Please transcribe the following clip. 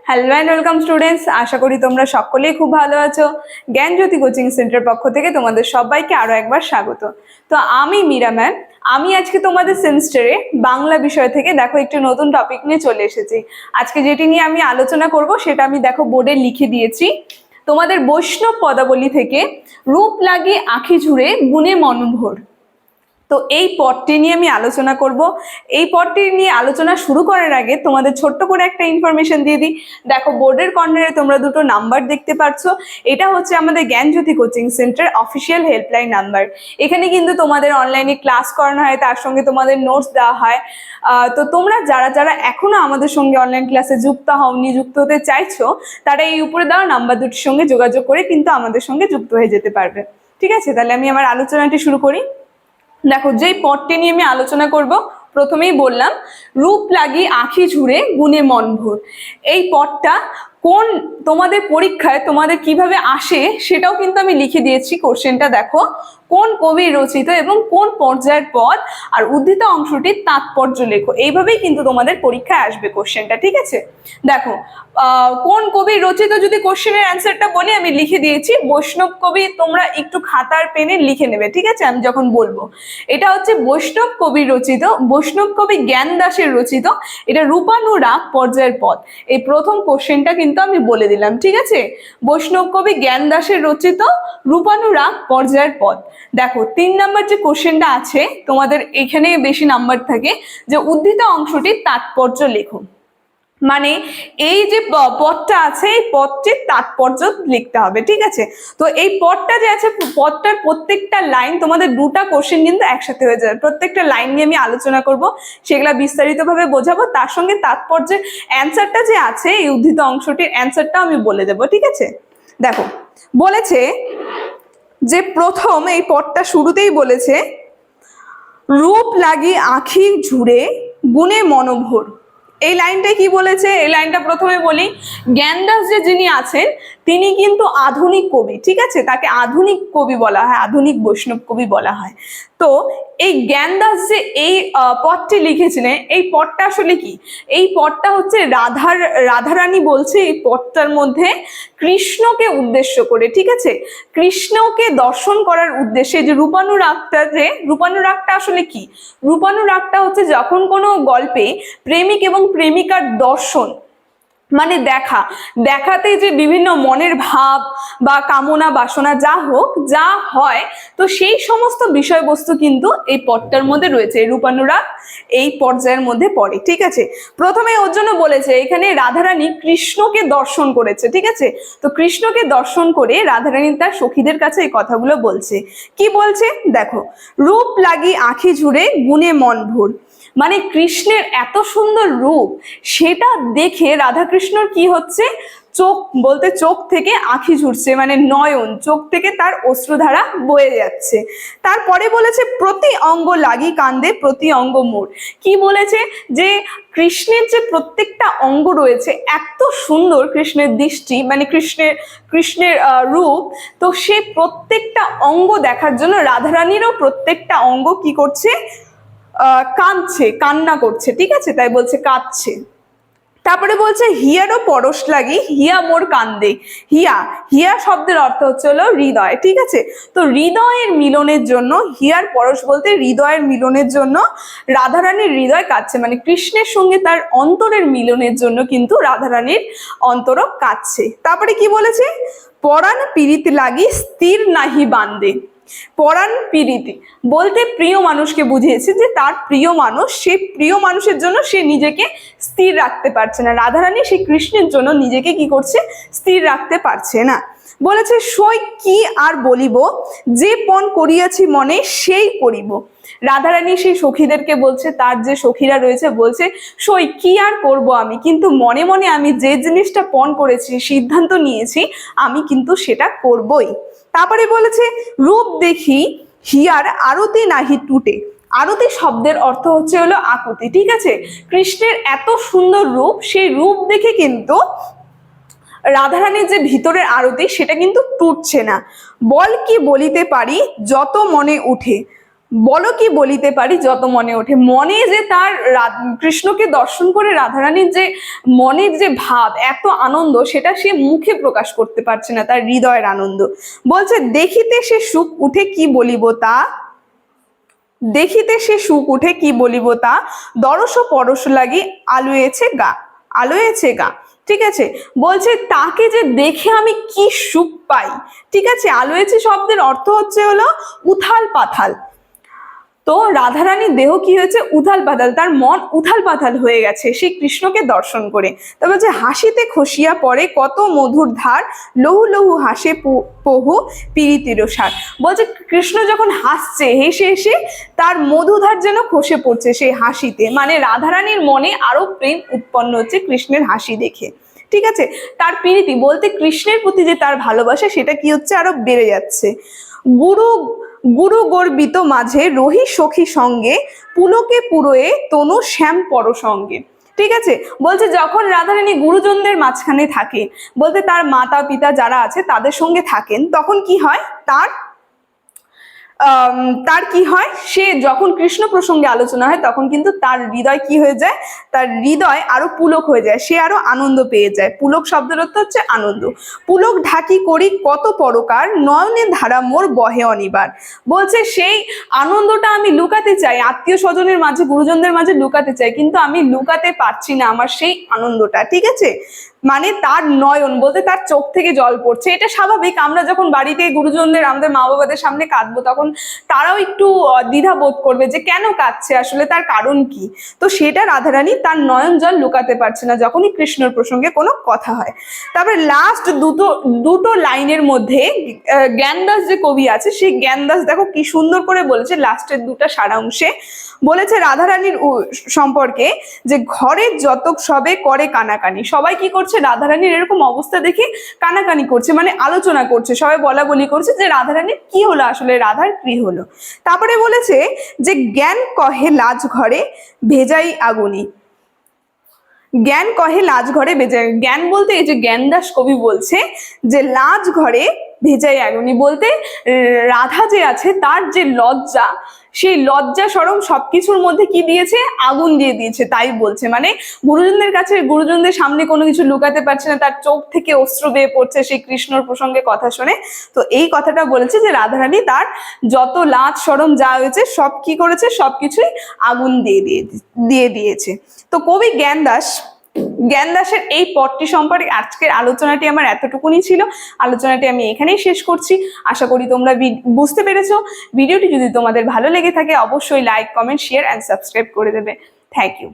Hello and welcome students, আশা করি তোমরা সকলেই খুব ভালো আছো। জ্ঞানজ্যোতি কোচিং সেন্টার পক্ষ থেকে তোমাদের সবাইকে আরো একবার স্বাগত। তো আমি মীরা ম্যাম, আমি আজকে তোমাদের সেমিস্টারে বাংলা বিষয় থেকে দেখো একটি নতুন টপিক নিয়ে চলে এসেছি। আজকে যেটি নিয়ে আমি আলোচনা করব সেটা আমি দেখো বোর্ডে লিখে দিয়েছি। তোমাদের বৈষ্ণব পদাবলী থেকে রূপ লাগি আঁখি ঝুড়ে গুণে মনভোর। তো এই পদটি নিয়ে আমি আলোচনা করব। এই পদটি নিয়ে আলোচনা শুরু করার আগে তোমাদের ছোট্ট করে একটা ইনফরমেশন দিয়ে দিই। দেখো বোর্ডের কর্নারে তোমরা দুটো নাম্বার দেখতে পাচ্ছ। এটা হচ্ছে আমাদের Gyanjyoti coaching centre official helpline number. এখানে কিন্তু তোমাদের অনলাইনে ক্লাস করানো হয়, তার সঙ্গে তোমাদের নোটস দেওয়া হয়। তো তোমরা যারা যারা এখনো আমাদের সঙ্গে অনলাইন ক্লাসে যুক্ত হওনি, যুক্ত হতে চাইছো, তারা এই উপরে দেওয়া নাম্বার দুটির সঙ্গে যোগাযোগ করে কিন্তু আমাদের সঙ্গে যুক্ত হয়ে যেতে পারবে। ঠিক আছে, তাহলে আমি আমার আলোচনাটি শুরু করি। দেখো, যেই পদটি নিয়ে আমি আলোচনা করব, প্রথমেই বললাম রূপ লাগি আঁখি ঝুড়ে গুণে মন ভোর। এই পদটা কোন তোমাদের পরীক্ষায় তোমাদের কিভাবে আসে সেটাও কিন্তু আমি লিখে দিয়েছি। কোশ্চেনটা দেখো, কোন কবি রচিত এবং কোন পর্যায়ের পদ আর উদ্ধৃত অংশটির তাৎপর্য লেখো। এইভাবেই কিন্তু তোমাদের পরীক্ষায় আসবে কোশ্চেনটা। ঠিক আছে, দেখো কোন কবি রচিত যদি কোশ্চেনের অ্যান্সারটা বলি, আমি লিখে দিয়েছি বৈষ্ণব কবি। তোমরা একটু খাতার পেনে লিখে নেবে, ঠিক আছে, আমি যখন বলবো। এটা হচ্ছে বৈষ্ণব কবি রচিত, বৈষ্ণব কবি জ্ঞান দাসের রচিত। এটা রূপানুরাগ পর্যায়ের পদ। এই প্রথম কোশ্চেনটা কিন্তু আমি বলে দিলাম। ঠিক আছে, বৈষ্ণব কবি জ্ঞান দাসের রচিত, রূপানুরাগ পর্যায়ের পদ। দেখো 3 নম্বর যে কোশ্চেনটা আছে, তোমাদের এখানে বেশি নাম্বার থাকে, যে উদ্ধৃত অংশটির তাৎপর্য লেখো। মানে এই যে পদটা আছে, এই পদটির তাৎপর্য লিখতে হবে। ঠিক আছে, তো এই পদটা যে আছে, পদটার প্রত্যেকটা লাইন, তোমাদের দুটা কোশ্চেন কিন্তু একসাথে হয়ে যাবে। প্রত্যেকটা লাইন নিয়ে আমি আলোচনা করব, সেগুলা বিস্তারিতভাবে বোঝাবো। তার সঙ্গে তাৎপর্যের অ্যান্সারটা যে আছে, এই উদ্ধৃত অংশটির অ্যান্সারটা আমি বলে দেবো। ঠিক আছে, দেখো বলেছে যে প্রথম এই পদটা শুরুতেই বলেছে রূপ লাগি আঁখি ঝুড়ে গুণে মনোভোর। এই লাইনটা কি বলেছে? এই লাইনটা প্রথমে বলি, জ্ঞানদাস যে যিনি আছেন তিনি কিন্তু আধুনিক কবি। ঠিক আছে, তাকে আধুনিক কবি বলা হয়, আধুনিক বৈষ্ণব কবি বলা হয়। তো এই জ্ঞানদাস যে এই পদটি লিখেছিলেন, এই পদটা আসলে কি? এই পদটা হচ্ছে রাধারানী বলছে এই পদটার মধ্যে কৃষ্ণকে উদ্দেশ্য করে। ঠিক আছে, কৃষ্ণকে দর্শন করার উদ্দেশ্যে যে রূপানুরাগটা আসলে কি? রূপানুরাগটা হচ্ছে যখন কোনো গল্পে প্রেমিক এবং প্রেমিকার দর্শন, মানে দেখাতে যে বিভিন্ন মনের ভাব বা কামনা বাসনা যা হোক, যা হয়, তো সেই সমস্ত বিষয়বস্তু কিন্তু এই পদটার মধ্যে রয়েছে। রূপানুরাগ এই পর্যায়ের মধ্যে পড়ে। ঠিক আছে, প্রথমে ওর জন্য বলেছে এখানে রাধারানী কৃষ্ণকে দর্শন করেছে। ঠিক আছে, তো কৃষ্ণকে দর্শন করে রাধারানী তার সখীদের কাছে এই কথাগুলো বলছে। কি বলছে দেখো, রূপ লাগি আঁখি ঝুড়ে গুণে মন ভোর। মানে কৃষ্ণের এত সুন্দর রূপ, সেটা দেখে রাধাকৃষ্ণর কি হচ্ছে, চোখ বলতে চোখ থেকে আঁখি ঝরছে, মানে নয়ন, চোখ থেকে তার অশ্রুধারা বয়ে যাচ্ছে। তারপরে বলেছে প্রতি অঙ্গ লাগি কান্দে প্রতি অঙ্গ মোর। কি বলেছে? যে কৃষ্ণের যে প্রত্যেকটা অঙ্গ রয়েছে, এত সুন্দর কৃষ্ণের দৃষ্টি, মানে কৃষ্ণের রূপ, তো সে প্রত্যেকটা অঙ্গ দেখার জন্য রাধারানীরও প্রত্যেকটা অঙ্গ কি করছে, কাঁদছে, কান্না করছে। ঠিক আছে, তাই বলছে কাঁদছে। তারপরে বলছে হিয়ারও পরশ লাগি হিয়া মোর কান্দে। হিয়া শব্দের অর্থ হচ্ছে হলো হৃদয়। ঠিক আছে, তো হৃদয়ের মিলনের জন্য, হিয়ার পরশ বলতে হৃদয়ের মিলনের জন্য রাধারানীর হৃদয় কাঁদছে, মানে কৃষ্ণের সঙ্গে তার অন্তরের মিলনের জন্য কিন্তু রাধারানীর অন্তরও কাঁদছে। তারপরে কি বলেছে, পরাণ পীড়িত লাগি স্থির নাহি বান্দে। পরাণ পীড়িতি বলতে প্রিয় মানুষকে বুঝিয়েছে, যে তার প্রিয় মানুষ, সেই প্রিয় মানুষের জন্য সে নিজেকে স্থির রাখতে পারছে না। রাধারানী সেই কৃষ্ণের জন্য নিজেকে কি করছে, স্থির রাখতে পারছে না। বলেছে সই কি আর বলিব, যে পণ করিয়াছি মনে সেই করিব। রাধারানী সেই সখীদেরকে বলছে, তার যে সখীরা রয়েছে, বলছে সই কি আর করব আমি, কিন্তু মনে মনে আমি যে জিনিসটা পণ করেছি, সিদ্ধান্ত নিয়েছি, আমি কিন্তু সেটা করবই। তারপরে বলেছে রূপ দেখি হিয়ার আরতি নাহি টুটে। আরতি শব্দের অর্থ হচ্ছে হলো আকুতি। ঠিক আছে, কৃষ্ণের এত সুন্দর রূপ, সেই রূপ দেখে কিন্তু রাধারানীর যে ভিতরের আরতি, সেটা কিন্তু টুটছে না। বল কি বলিতে পারি যত মনে উঠে, বলো কি বলিতে পারি যত মনে ওঠে। মনে যে তার কৃষ্ণকে দর্শন করে রাধারানীর যে মনের যে ভাব, এত আনন্দ, সেটা সে মুখে প্রকাশ করতে পারছে না, তার হৃদয়ের আনন্দ। বলছে দেখিতে সে সুখ উঠে কি বলিব তা, দেখিতে সে সুখ উঠে কি বলিব তা, দরস পরশ লাগি আলোয়েছে গা, আলোয়েছে গা। ঠিক আছে, বলছে তাকে যে দেখে আমি কি সুখ পাই। ঠিক আছে, আলোয়েছে শব্দের অর্থ হচ্ছে হলো উথাল পাথাল। তো রাধারানীর দেহ কি হয়েছে? উথাল পাথাল, তার মন উথাল পাথাল হয়ে গেছে সেই কৃষ্ণকে দর্শন করে। তারপর যে হাসিতে খসিয়া পড়ে কত মধুর ধার, লহু লহু হাসে পহু পীড়িতির সার। বলছে কৃষ্ণ যখন হাসছে, হেসে হেসে তার মধুধার যেন খসে পড়ছে সেই হাসিতে, মানে রাধারানীর মনে আরো প্রেম উৎপন্ন হচ্ছে কৃষ্ণের হাসি দেখে। ঠিক আছে, তার প্রীতি বলতে কৃষ্ণের প্রতি যে তার ভালোবাসা, সেটা কি হচ্ছে? আরো বেড়ে যাচ্ছে। গুরু গুরু গর্বিত মাঝে রহি সখী সঙ্গে, পুলকে পুরোয়ে তনু শ্যাম পর সঙ্গে। ঠিক আছে, বলছে যখন রাধারানী গুরুজনদের মাঝখানে থাকে, বলতে তার মাতা পিতা যারা আছে তাদের সঙ্গে থাকেন, তখন কি হয়? তার কি হয়, সে যখন কৃষ্ণ প্রসঙ্গে আলোচনা হয় তখন কিন্তু তার হৃদয় কি হয়ে যায়? তার হৃদয় আরো পুলক হয়ে যায়, সে আরো আনন্দ পেয়ে যায়। পুলক শব্দের অর্থ হচ্ছে আনন্দ। পুলক ঢাকি করি কত পরকার, নয়নে ধারা মোর বহে অনিবার। বলছে সেই আনন্দটা আমি লুকাতে চাই, আত্মীয় স্বজনের মাঝে, গুরুজনদের মাঝে লুকাতে চাই, কিন্তু আমি লুকাতে পারছি না আমার সেই আনন্দটা। ঠিক আছে, মানে তার নয়ন বলতে তার চোখ থেকে জল পড়ছে। এটা স্বাভাবিক, আমরা যখন বাড়িতে গুরুজনদের, আমাদের মা বাবাদের সামনে কাঁদবো, তখন তারাও একটু দ্বিধা বোধ করবে যে কেন কাঁদছে, আসলে তার কারণ কি। তো সেটা রাধারানী তার নয়ন জল লুকাতে পারছে না যখনই কৃষ্ণর প্রসঙ্গে কোনো কথা হয়। তারপরে লাস্ট দুটো লাইনের মধ্যে জ্ঞানদাস যে কবি আছে, সেই জ্ঞানদাস দেখো কি সুন্দর করে বলেছে লাস্টের দুটা সারাংশে। বলেছে রাধারানীর সম্পর্কে যে ঘরের যতক সবে করে কানাকানি। সবাই কি করছে? রাধারানীর এরকম অবস্থা দেখে কানাকানি করছে, মানে আলোচনা করছে, সবাই বলা বলি করছে যে রাধারানীর কি হলো, আসলে রাধার কি হলো। তারপরে বলেছে যে জ্ঞান কহে লাজ ঘরে ভেজাই আগুনি, জ্ঞান কহে লাজ ঘরে ভেজাই। জ্ঞান বলতে এই যে জ্ঞানদাস কবি বলছে যে লাজ ঘরে ভেজাই আগুনি, বলতে রাধা যে আছে তার যে লজ্জা, সেই লজ্জা সরম সবকিছুর মধ্যে কি দিয়েছে? আগুন দিয়ে দিয়েছে। তাই বলছে, মানে গুরুজনদের কাছে, গুরুজনদের সামনে কোনো কিছু লুকাতে পারছে না, তার চোখ থেকে অশ্রু বেয়ে পড়ছে সেই কৃষ্ণর প্রসঙ্গে কথা শুনে। তো এই কথাটা বলেছে যে রাধারানী তার যত লাজ সরম যা হয়েছে সব কি করেছে? সবকিছুই আগুন দিয়ে দিয়েছে। তো কবি জ্ঞানদাসের এই পদটি সম্পর্কে আজকের আলোচনাটি আমার এতটুকুনি ছিল। আলোচনাটি আমি এখানেই শেষ করছি। আশা করি তোমরা বুঝতে পেরেছো। ভিডিওটি যদি তোমাদের ভালো লেগে থাকে, অবশ্যই like, comment, share and subscribe করে দেবে। Thank you.